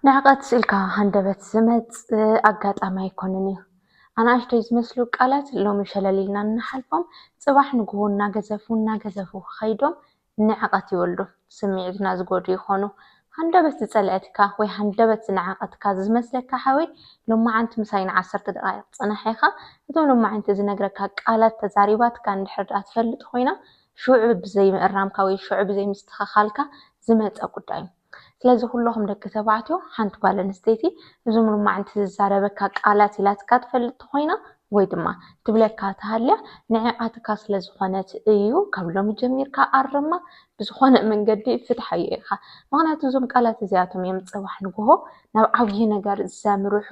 نعقد سلكا هندبت زمت أجات أما يكونني أنا أشتري مسلو قالت لو مشللينا نحلفهم صباح نقول نجزفو خيدهم نعقد يولدو سمعت ناس قدري خانو هندبت تسألتك وي هندبت نعقد كاز مسلك حوي لما أنت مساين 10 دقائق أنا حقيقة لما أنت زنقرك قالت تزاريبات كان حد أتفلت خوينا شعب زي الرام كوي شعب زي مستخخالك زمت أقدام ስለዚህ ሁሉም ደቂ ተባዕትዮ ሓንቲ ጓል ኣንስተይቲ እዞም ልማዓንቲ ዝዛረበካ ቃላት ኢላትካ ትፈልጥ ኮይና ወይ ድማ ትብለካ ተሃልያ ንዕኣትካ ስለዝኾነት እዩ ካብ ሎሚ ጀሚርካ ኣርማ ብዝኾነ መንገዲ ፍትሓዩ ኢኻ ምክንያቱ እዞም ቃላት እዚኣቶም እዮም ፅባሕ ንግሆ ናብ ዓብዪ ነገር ዘምርሑ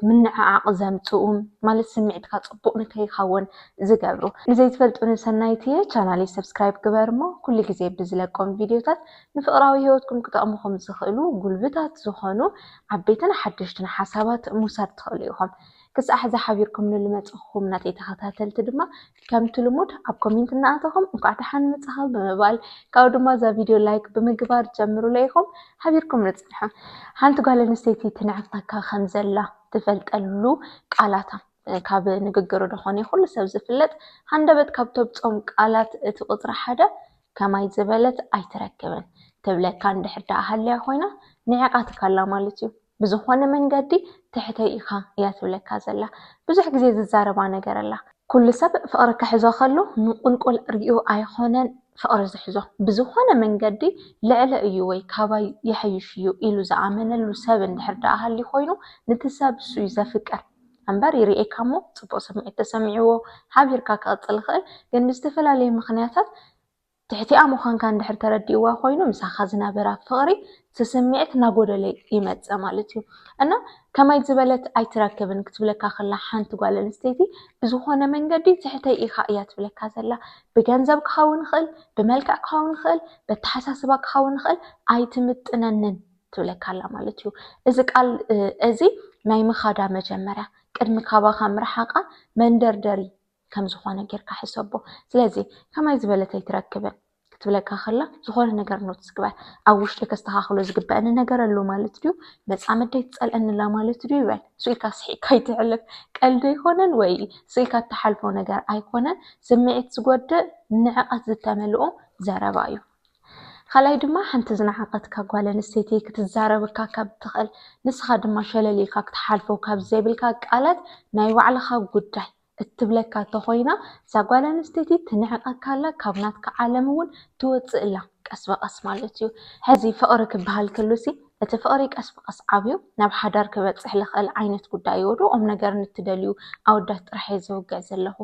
ምንዕዓቕ ዘምፅኡ ማለት ስምዒትካ ፅቡቕ ንከይኸውን ዝገብሩ ንዘይትፈልጡኒ ሰናይቲ ቻናለይ ሰብስክራይብ ግበር እሞ ኩሉ ግዜ ብዝለቆም ቪድዮታት ንፍቕራዊ ህይወትኩም ክጠቕሙኹም ዝኽእሉ ጉልብታት ዝኾኑ ዓበይትን ሓደሽትን ሓሳባት ምውሳድ ትኽእሉ ኢኹም ክሳዕ ዝሓቢርኩም ንልመፅኹም ናተይ ተኸታተልቲ ድማ ከምቲ ልሙድ ኣብ ኮሜንት እናኣተኹም እንኳዕ ደሓን መፅኻ ብምባል ካብኡ ድማ እዛ ቪድዮ ላይክ ብምግባር ጀምሩላ ኢኹም ሓቢርኩም ንፅንሑ ሓንቲ ጓል ኣንስተይቲ ትንዕቕካ ከም ዘላ ትፈልጠሉ ቃላታ ካብ ንግግሩ ድኾነ ኩሉ ሰብ ዝፍለጥ ሃንደበት ካብ ተብፆም ቃላት እቲ ቁፅሪ ሓደ ከማይ ዝበለት ኣይትረክብን ትብለካ እንድሕር ዳኣ ሃልያ ኮይና ንዕቓትካ ኣላ ማለት እዩ ብዝኾነ መንገዲ ትሕተይ ኢኻ እያ ትብለካ ዘላ ብዙሕ ግዜ ዝዛረባ ነገር ኣላ ኩሉ ሰብ ፍቕሪ ክሕዞ ከሎ ንቁልቁል ርኢዩ ኣይኾነን ፍቕሪ ዝሕዞ ብዝኾነ መንገዲ ልዕለ እዩ ወይ ካባይ ይሕይሽ እዩ ኢሉ ዝኣመነሉ ሰብ እንድሕር ዳኣ ሃልዩ ኮይኑ ነቲ ሰብ እሱ እዩ ዘፍቅር እምበር ይርኤካ እሞ ፅቡቕ ስምዒት ተሰሚዕዎ ሓቢርካ ክቕፅል ይኽእል ግን ብዝተፈላለዩ ምኽንያታት ትሕቲኣ ምዃንካ እንድሕር ተረዲእዋ ኮይኑ ምሳኻ ዝነበራ ፍቕሪ ትስምዒት ናጎደለ ይመፅእ ማለት እዩ እና ከማይ ዝበለት ኣይትረክብን ክትብለካ ከላ ሓንቲ ጓል ኣንስተይቲ ብዝኾነ መንገዲ ትሕተይ ኢኻ እያ ትብለካ ዘላ ብገንዘብ ክኸውን ይኽእል ብመልክዕ ክኸውን ይኽእል በተሓሳስባ ክኸውን ይኽእል ኣይትምጥነንን ትብለካ ኣላ ማለት እዩ እዚ ቃል እዚ ናይ ምኻዳ መጀመርያ ቅድሚ ካባኻ ምርሓቓ መንደርደሪ ከም ዝኾነ ጌርካ ሕሰቦ ስለዚ ከማይ ዝበለት ኣይትረክብን ክትብለካ ከላ ዝኾነ ነገር ኖት ዝግበር ኣብ ውሽጢ ከስተኻኽሎ ዝግበአኒ ነገር ኣሎ ማለት ድዩ መፃመደይ ትፀልአንላ ማለት ድዩ ይበል ስኢልካ ስሒካ ይትሕልፍ ቀልዲ ኣይኮነን ወይ ስኢልካ እተሓልፎ ነገር ኣይኮነን ስምዒት ዝጎድእ ንዕቐት ዝተመልኦ ዘረባ እዩ ካልኣይ ድማ ሓንቲ ዝነዓቐትካ ጓል ኣንስተይቲ ክትዛረበካ ካብ ትኽእል ንስኻ ድማ ሸለሊልካ ክትሓልፎ ካብ ዘይብልካ ቃላት ናይ ባዕልኻ ጉዳይ እትብለካ ተኾይና እዛ ጓል ኣንስተይቲ ትንዕቐካ ኣላ ካብ ናትካ ዓለም እውን ትወፅእ ኣላ ቀስ በቐስ ማለት እዩ ሕዚ ፍቕሪ ክበሃል ከሎሲ እቲ ፍቕሪ ቀስ በቐስ ዓብዩ ናብ ሓዳር ክበፅሕ ልኽእል ዓይነት ጉዳይ እዩ ኦም ነገር ንትደልዩ ኣወዳት ጥራሕ ዝውግዕ ዘለኹ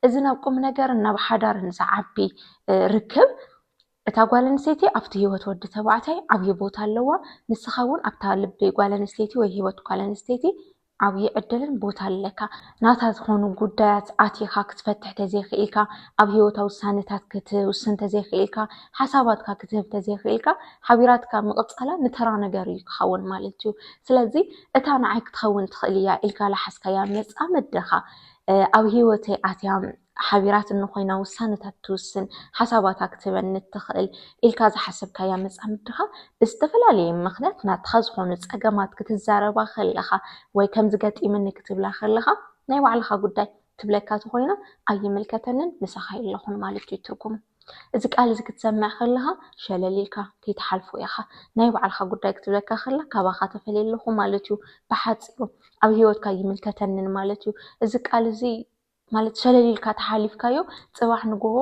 እዚ ናብ ቁም ነገር ናብ ሓዳር ንዝዓቢ ርክብ እታ ጓል ኣንስተይቲ ኣብቲ ህይወት ወዲ ተባዕታይ ዓብዪ ቦታ ኣለዋ ንስኻ እውን ኣብታ ልቢ ጓል ኣንስተይቲ ወይ ህይወት ጓል ኣንስተይቲ ዓብዪ ዕድልን ቦታ ኣለካ ናታ ዝኾኑ ጉዳያት ኣትኻ ክትፈትሕ ተዘይኽኢልካ ኣብ ህይወታ ውሳነታት ክትውስን ተዘይኽኢልካ ሓሳባትካ ክትህብ ተዘይኽኢልካ ሓቢራትካ ምቕፃላ ንተራ ነገር እዩ ክኸውን ማለት እዩ ስለዚ እታ ንዓይ ክትኸውን ትኽእል እያ ኢልካ ዝሓስካያ መፃመድኻ ኣብ ህይወተይ ኣትያ ሓቢራት እንኾይና ውሳነታት ትውስን ሓሳባታ ክትበኒ ትኽእል ኢልካ ዝሓሰብካያ መፃምድኻ ብዝተፈላለየ ምኽንያት ናትኻ ዝኾኑ ፀገማት ክትዛረባ ከለኻ ወይ ከም ዝገጢምኒ ክትብላ ከለኻ ናይ ባዕልኻ ጉዳይ ትብለካ ተኾይና ኣይምልከተንን ንስኻ የለኹን ማለት እዩ ትርጉሙ እዚ ቃል እዚ ክትሰምዕ ከለኻ ሸለሊልካ ከይተሓልፎ ኢኻ ናይ ባዕልኻ ጉዳይ ክትብለካ ከላ ካባኻ ተፈልየለኹ ማለት እዩ ብሓፂሩ ኣብ ህይወትካ ይምልከተንን ማለት እዩ እዚ ቃል እዚ ማለት ሸለሊልካ ተሓሊፍካዮ ፅባሕ ንግሆ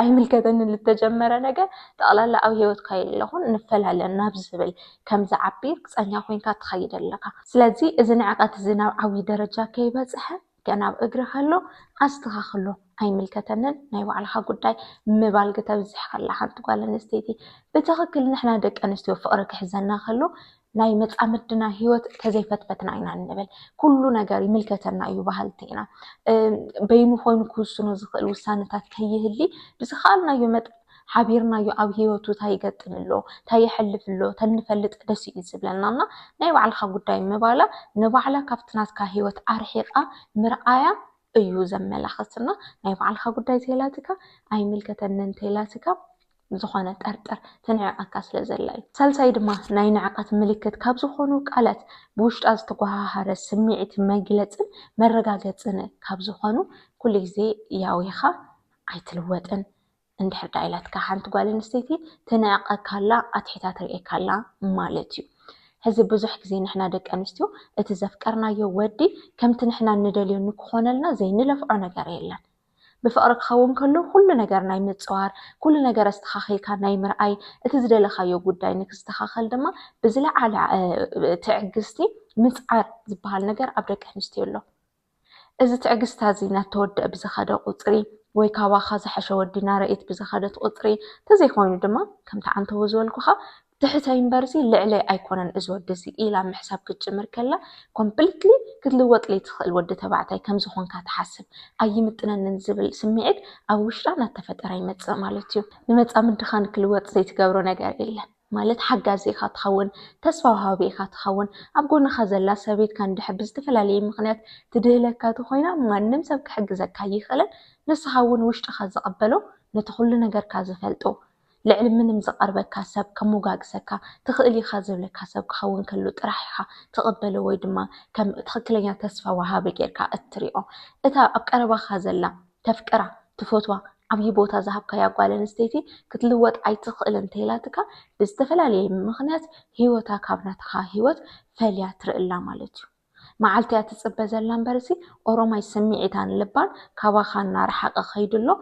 ኣይምልከተንን ልተጀመረ ነገር ጠቕላላ ኣብ ህይወትካ የለኹን ንፈላለ ናብ ዝብል ከም ዝዓቢር ክፀኛ ኮይንካ ትኸይድ ኣለካ ስለዚ እዚ ንዕቐት እዚ ናብ ዓብዪ ደረጃ ከይበፅሐ ገና ኣብ እግሪ ከሎ ኣስተኻኽሎ ኣይምልከተንን ናይ ባዕልኻ ጉዳይ ምባል ክተብዝሕ ከላ ሓንቲ ጓል ኣንስተይቲ ብትኽክል ንሕና ደቂ ኣንስትዮ ፍቕሪ ክሕዘና ከሎ ናይ መፃምድና ህይወት ተዘይፈትፈትና ኢና ንብል ኩሉ ነገር ይምልከተና እዩ ባህልቲ ኢና በይኑ ኮይኑ ክውስኖ ዝኽእል ውሳነታት ከይህሊ ብዝኸኣልናዮ መጠን ሓቢርናዮ ኣብ ህይወቱ እንታይ ይገጥም ኣሎ እንታይ ይሕልፍ ኣሎ ተንፈልጥ ደስ እዩ ዝብለናና ናይ ባዕልኻ ጉዳይ ምባላ ንባዕላ ካብቲ ናትካ ህይወት ኣርሒቓ ምርኣያ እዩ ዘመላኽትና ናይ ባዕልኻ ጉዳይ ተላትካ ኣይምልከተንን ተላትካ ዝኾነ ጠርጥር ተንዕቃካ ስለ ዘላ እዩ ሳልሳይ ድማ ናይ ንዕቀት ምልክት ካብ ዝኾኑ ቃላት ብውሽጣ ዝተጓሃረ ስምዒት መግለፅን መረጋገፅን ካብ ዝኾኑ ኩሉ ግዜ ያዊኻ ኣይትልወጥን እንድሕር ዳ ኢላትካ ሓንቲ ጓል ኣንስተይቲ ትንዕቀካላ ኣትሒታ ትሪኤካላ ማለት እዩ ሕዚ ብዙሕ ግዜ ንሕና ደቂ ኣንስትዮ እቲ ዘፍቀርናዮ ወዲ ከምቲ ንሕና ንደልዮ ንክኾነልና ዘይንለፍዖ ነገር የለን بفقر خون كله كل نجار ناي متصور كل نجار استخاخل كان ناي مرأي اتزدل خيو قداي نك استخاخل دما بزلع على تعجستي متعر زبال نجار أبرك هنستي له إذا تعجست هذه تود بزخدة قطري ويكوا خاز حشو الدينار إت بزخدة قطري تزيخون دما كم تعن توزول كخا تحت ينبرسي لعلي أيقونن أزود دسي إلى محساب كتجمر كلا completely كتلوط لي تخل ود تبعتي كم زخون كتحسب أي متنا ننزل سمعك أو وش رانا تفتر أي متس مالتيو نمتس أمن دخان كلوط زي تجبرون نجار إلا مالت حاجة زي خاتخون تسوى بي خاتخون أبقون خزلا سبيت كان دحب استفلالي مخنات تدهلك كاتخوينا ما نمسك حق زكاي خلل نسخون وش تخز قبله نتخل نجار كازفلتو لعلم من مزقربك كسب كموجاج سكا تخلي خازب لك كسب خون كله ترحيها تقبله ويدما كم تخلينا تسفى وهابك يركع الطريقة إذا أقرب خازلا تفكره تفوتوا عبي بوتا ذهب كيا قال نستيتي كتلوت أي تخل انتيلاتك بيستفل عليه مخنات هيوتا كابنتها هيوت فلياتر إلا مالتيو معلتي تسبز اللامبرسي أوروما يسمي عتان لبان كواخان نار حق خيدلو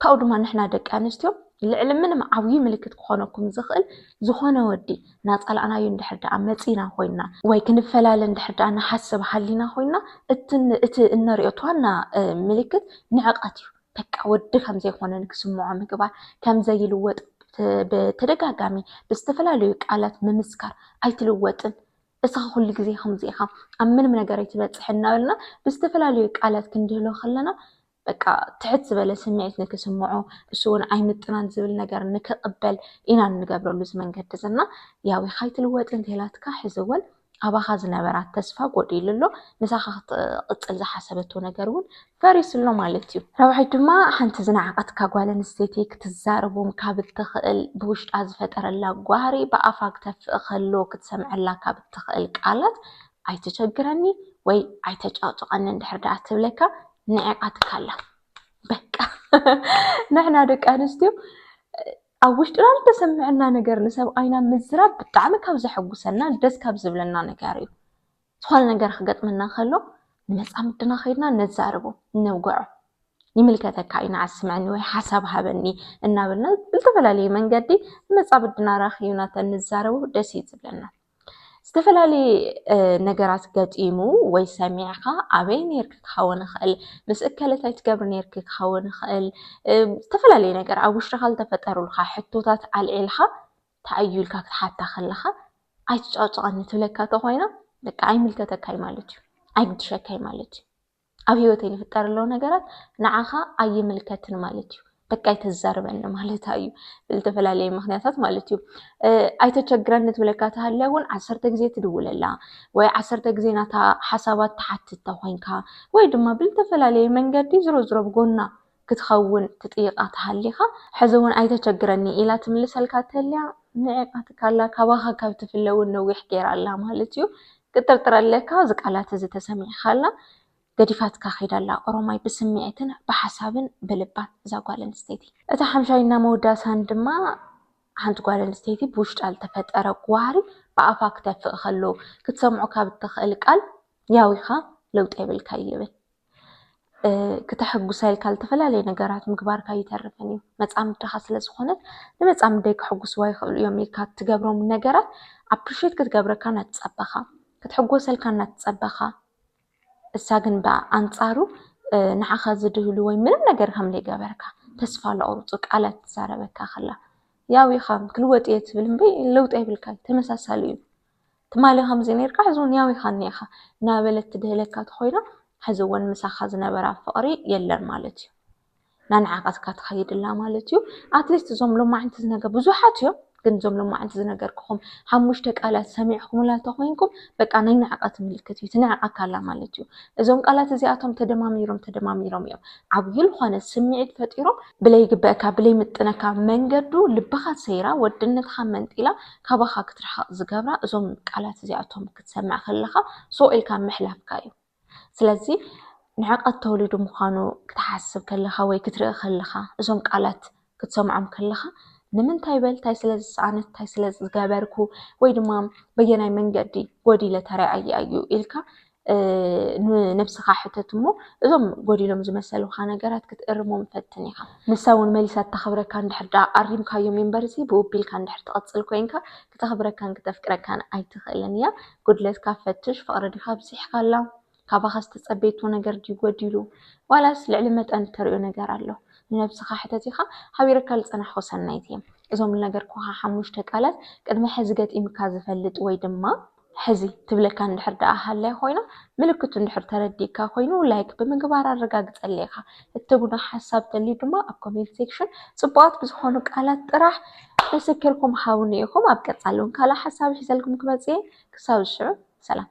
كأود ما نحنا دك أنستيو العلم من معوي ملكت كونكم زخل زخانة ودي ناس على أنا يندحر دا عمتينا خوينا ويكن فلال ندحر دا أنا حسب حلينا خوينا النار يطوانا ملكت نعقتيو تك ودي كم زي خونا نكسمو عمك با كم زي الوت بترجع جامي بستفلاليك على ممسكر أي تلوتن إسخ كل جزي خمزيها أمن من جريت بتصحنا لنا بستفلاليك على كندهلو خلنا بقى تحت بلا سمعت نكسمعو بسون أي متنان زبل نجار نكقبل إنا نجبر له زمن قدزنا ياوي خيط الوقت انتهلاتك حزول أبا خازنا برات تسفى قديل له مساخة قتل حسبته نجارون فارس له مالتيو روحي ما حنت زنعقتك قال نستيتيك تزاربو مكابت تخل بوش عزفت أرلا قواري بأفاق تخلوك تسمع الله كابت تخل قالت أي تشجرني وي أي تجاوزقني ندحر دعت لك نعقتك الله بكا نحنا دك أنستيو أوش ترى تسمعنا نجار نسب أينا مزراب بتعمل كابز حبوسنا دس كابز بلنا نجاري تخال نجار خجت منا خلو الناس عمتنا خيرنا نتزاربو نوقعه يملكتك كائن عسمعني وحسبها بني النابلنا التفل عليه من قدي الناس عبدنا راخيونا نتزاربو دسيت بلنا استفلالي نجارات قد إيمو ويسمعها عبين يركك خون خال بس أكلت يتجبر يركك خون خال استفلالي نجار أوش رخال تفتروا الخا حطوطات على الإلها تعيل كك حتى خلها عايش أطعن تلك تهينا لك عيمل كتكاي مالتي عيد شكاي مالتي أبي وتيني فتر له نجارات نعها أي ملكة مالتي بكاي تزارب أنه مالتها أيو بالتفلالي مخنياتات مالتيو أي تشجرن نتولكات هاللون 10 جزء تدول لا و10 جزء نتا حسابات تحت التوهينكا ويدما بالتفلالي من قدي زرو بقولنا كتخون تطيقات هالليها حزون أي تشجرني إلى تملس الكاتليا نعقاتك الله كواها كبت في اللون نوح غير الله مالتيو كترتر لك زق على تزي تسمع خلا قديفات كاخيدا لا أروماي بسمعتنا بحسابن بلبات زا قوالن ستيتي اتا حمشاينا موداس هندما حنت قوالن ستيتي بوشت التفتر قواري بأفاك تفق خلو كتسمعو كابتخل قال ياويخا لو تقبل كايبن كتحقو سايل كالتفلالي نقرات مقبار كاي ترفني متعام تخصل سخونت لمتعام ديك حقو سواي خلو يومي كات تقبرو من نقرات عبرشيت كتقبرا كانت تصبخا كتحقو سايل كانت تصبخا الساقن با أنصارو نعخذ دهلوي من نجار هم لي جبركا تسفى الأرضك على تساربك خلا ياوي خام كل وقت يتبلن بي لو تقبل كاي تمساساليو تمالي خمزين يركع زون ياوي خانيخا نابلت تدهلك تخوينا حزوان مساخذ نبرا فقري يلر مالتيو ننعقد كتخيد الله مالتيو أتليست زوم لو ما عندي نجا بزوحاتيو ግን ዞም لمعت ዝነገርኩኹም ሓሙሽተ ቃላት ሰሚዕኩም ላ ተኾይንኩም በቃ ናይ ንዓቐት ምልክት እዩ ትንዓቐካ ኣላ ማለት እዩ እዞም ቃላት እዚኣቶም ተደማሚሮም እዮም ዓብዪ ዝኾነ ስምዒት ፈጢሮም ብለይ ግበአካ ብለይ ምጥነካ መንገዱ ልብኻ ሰይራ ወድነትኻ መንጢላ ካባኻ ክትርሓቕ ዝገብራ እዞም ቃላት እዚኣቶም ክትሰምዕ ከለኻ ሶኢልካ ምሕላፍካ እዩ ስለዚ ንዓቐት ተወሊዱ ምዃኑ ክትሓስብ ከለኻ ወይ ክትርኢ ከለኻ እዞም ቃላት ክትሰምዖም ከለኻ ንምንታይ በልታይ ስለ ዝሰኣነት እንታይ ስለ ዝገበርኩ ወይ ድማ በየናይ መንገዲ ጎዲለ ተረኣየ እዩ ኢልካ ንነፍስኻ ሕተት እሞ እዞም ጎዲሎም ዝመሰሉኻ ነገራት ክትእርሞም ፈትን ኢኻ ንሳ እውን መሊሳት ተኸብረካ እንድሕር ዳ ኣሪምካዮም እምበርሲ ብውቢልካ እንድሕር ትቐፅል ኮይንካ ክተኸብረካን ክተፍቅረካን ኣይትኽእልን እያ ጉድለትካ ፈትሽ ፍቕሪ ዲኻ ብፂሕካ ኣላ ካባኻ ዝተጸበይቱ ነገር ድዩ ጎዲሉ ዋላስ ልዕሊ መጠን ተርእዮ ነገር ኣሎ ንነፍስኻ ሕተት ኢኻ ሓቢርካ ዝጸናሕኹ ሰናይት እየ እዞም ልነገርኩኻ ሓሙሽተ ቃላት ቅድሚ ሕዚ ገጢምካ ዝፈልጥ ወይ ድማ ሕዚ ትብለካ እንድሕር ደኣ ሃለያ ኮይና ምልክቱ እንድሕር ተረዲእካ ኮይኑ ላይክ ብምግባር ኣረጋግፀለይኻ እትጉና ሓሳብ ተልዩ ድማ ኣብ ኮሜንት ሴክሽን ጽቡቓት ብዝኾኑ ቃላት ጥራሕ ምስክርኩም ሃቡኒ ኢኹም ኣብ ቀጻሉን ካላ ሓሳብ ሒዘልኩም ክመጽእ ክሳብ ዝሽዑ ሰላም